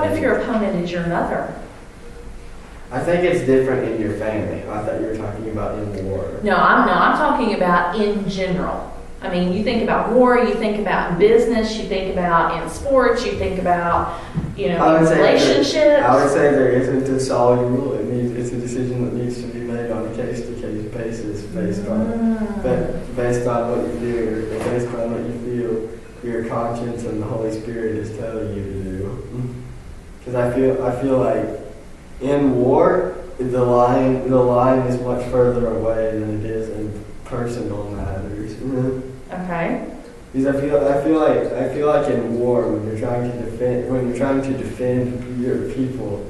What if your opponent is your mother? I think it's different in your family. I thought you were talking about in war. No, I'm talking about in general. I mean, you think about war, you think about in business, you think about in sports, you think about, in relationships. I would say there isn't a solid rule. It's a decision that needs to be made on a case-to-case basis based on what you do, or based on what you feel your conscience and the Holy Spirit is telling you to do. Because I feel like in war, the line is much further away than it is in personal matters. Okay. Because I feel like in war, when you're trying to defend your people,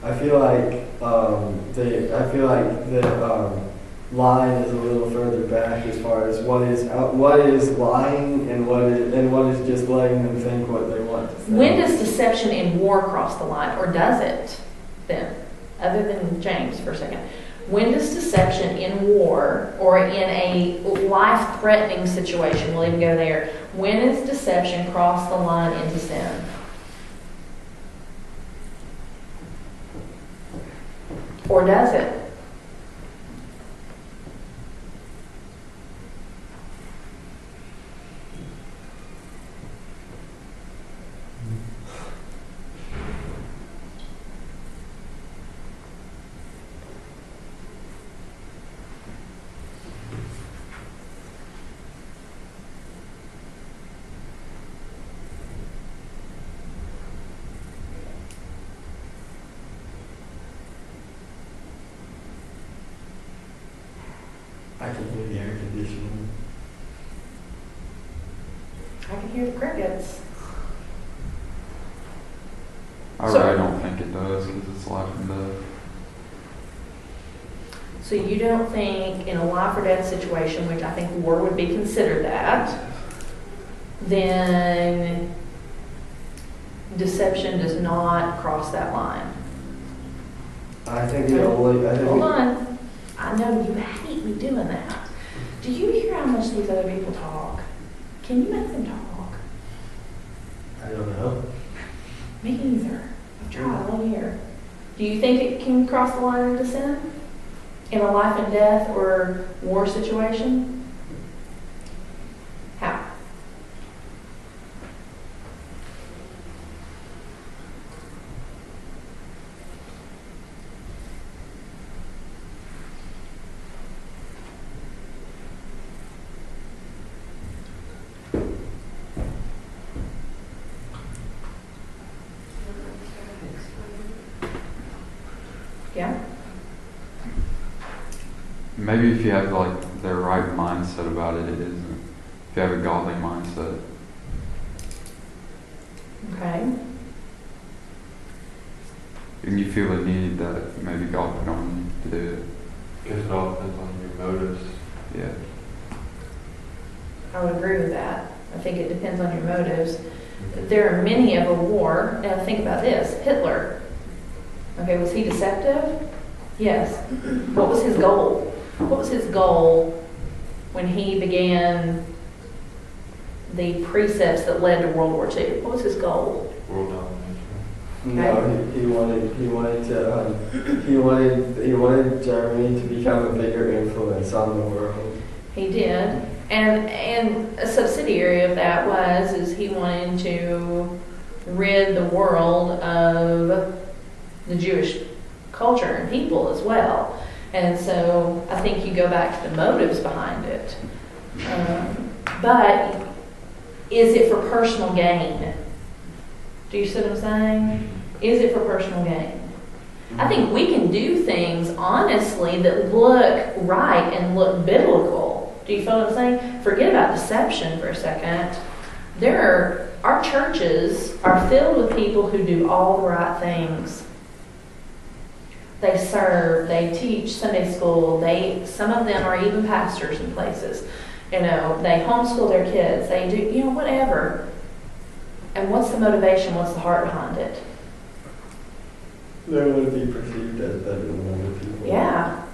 I feel like the line is a little further back as far as what is lying and what is just letting them think what they want to think. When does deception in war cross the line, or does it then? Other than James for a second. When does deception in war or in a life-threatening situation, we'll even go there, when does deception cross the line into sin? Or does it? I can hear the air conditioning. I can hear the crickets. I really don't think it does because it's life and death. So you don't think in a life or death situation, which I think war would be considered that, then deception does not cross that line? I think the only. Hold on. I know you hate me doing that. Do you hear how much these other people talk? Can you make them talk? I don't know. Me either. I've tried all year. Do you think it can cross the line into sin? In a life and death or war situation? How? Yeah? Maybe if you have like the right mindset about it, it isn't. If you have a godly mindset. Okay. And you feel a need that maybe God put on you to do it. Because it all depends on your motives. Yeah. I would agree with that. I think it depends on your motives. There are many of a war. Now think about this. Hitler. Okay, was he deceptive? Yes. What was his goal? What was his goal when he began the precepts that led to World War II? What was his goal? World domination. No, he wanted Germany to become a bigger influence on the world. He did. And a subsidiary of that is he wanted to rid the world of the Jewish culture and people as well. And so I think you go back to the motives behind it. But is it for personal gain? Do you see what I'm saying? Is it for personal gain? I think we can do things honestly that look right and look biblical. Do you feel what I'm saying? Forget about deception for a second. Our churches are filled with people who do all the right things. They serve, they teach Sunday school, some of them are even pastors in places. They homeschool their kids, they do, whatever. And what's the motivation? What's the heart behind it? They want to be perceived as better than other people. Yeah.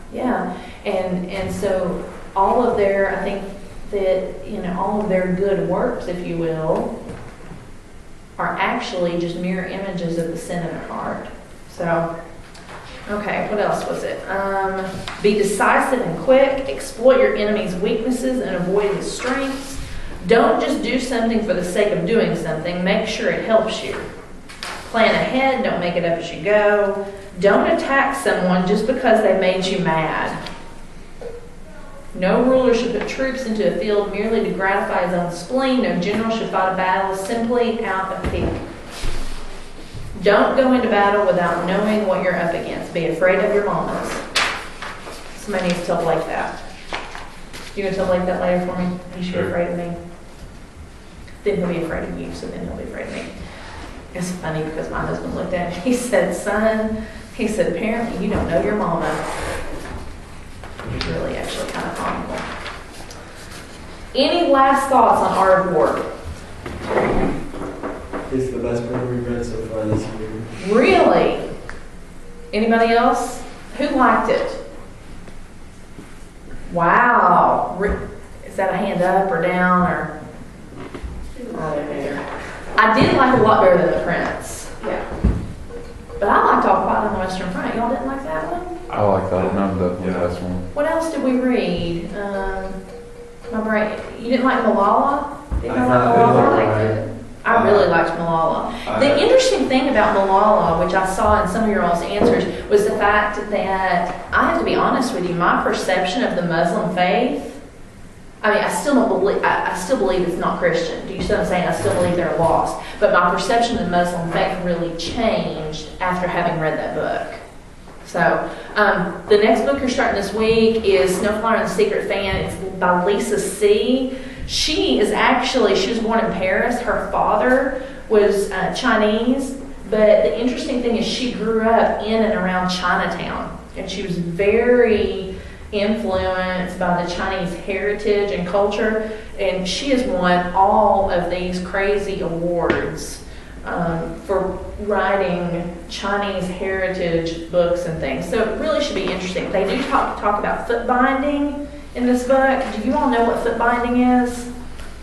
And so all of their, I think that, all of their good works, if you will, are actually just mirror images of the sin in our heart. So, okay, what else was it? Be decisive and quick. Exploit your enemy's weaknesses and avoid his strengths. Don't just do something for the sake of doing something. Make sure it helps you. Plan ahead. Don't make it up as you go. Don't attack someone just because they made you mad. No ruler should put troops into a field merely to gratify his own spleen. No general should fight a battle simply out of fear. Don't go into battle without knowing what you're up against. Be afraid of your mamas. Somebody needs to tell Blake that. You gonna tell Blake that later for me? You should be afraid of me. Then he'll be afraid of you, so then he'll be afraid of me. It's funny because my husband looked at me. He said, son, he said, apparently you don't know your mama. It's really actually kind of comical. Any last thoughts on Art of War? It's the best book we've read so far this year. Really? Anybody else? Who liked it? Wow. Is that a hand up or down or? I did like a lot better than The Prince. Yeah. But I liked All Quiet on the Western Front. Y'all didn't like that one? I like that one. I'm definitely the best one. What else did we read? My brain. You didn't like Malala? Didn't you like Malala? I really liked Malala. The interesting thing about Malala, which I saw in some of your all's answers, was the fact that, I have to be honest with you, my perception of the Muslim faith, I mean, I still believe it's not Christian. Do you see what I'm saying? I still believe they're lost. But my perception of the Muslim faith really changed after having read that book. So, the next book you're starting this week is Snowflower and the Secret Fan. It's by Lisa C. She was born in Paris. Her father was Chinese. But the interesting thing is she grew up in and around Chinatown. And she was very influenced by the Chinese heritage and culture. And she has won all of these crazy awards for writing Chinese heritage books and things. So it really should be interesting. They do talk about foot binding in this book. Do you all know what foot binding is?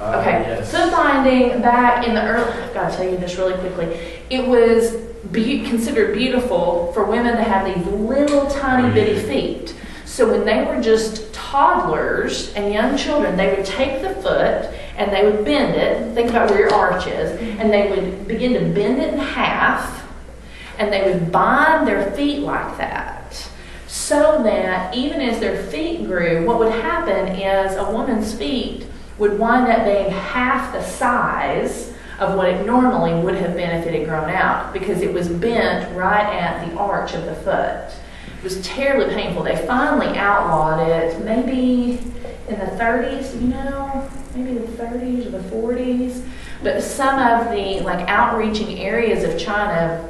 Okay. Yes. Foot binding back in the early, I've got to tell you this really quickly. It was considered beautiful for women to have these little tiny bitty feet. So when they were just toddlers and young children, they would take the foot and they would bend it. Think about where your arch is. And they would begin to bend it in half. And they would bind their feet like that. So that even as their feet grew, what would happen is a woman's feet would wind up being half the size of what it normally would have been if it had grown out, because it was bent right at the arch of the foot. It was terribly painful. They finally outlawed it maybe in the 30s, maybe the 30s or the 40s. But some of the outreaching areas of China,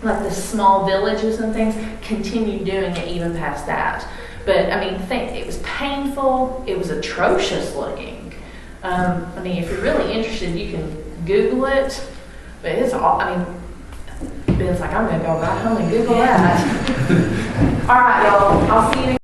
like the small villages and things, continued doing it even past that. But I mean, it was painful. It was atrocious looking. If you're really interested, you can Google it. But it's all, Ben's like, I'm going to go right home and Google that. All right, y'all. I'll see you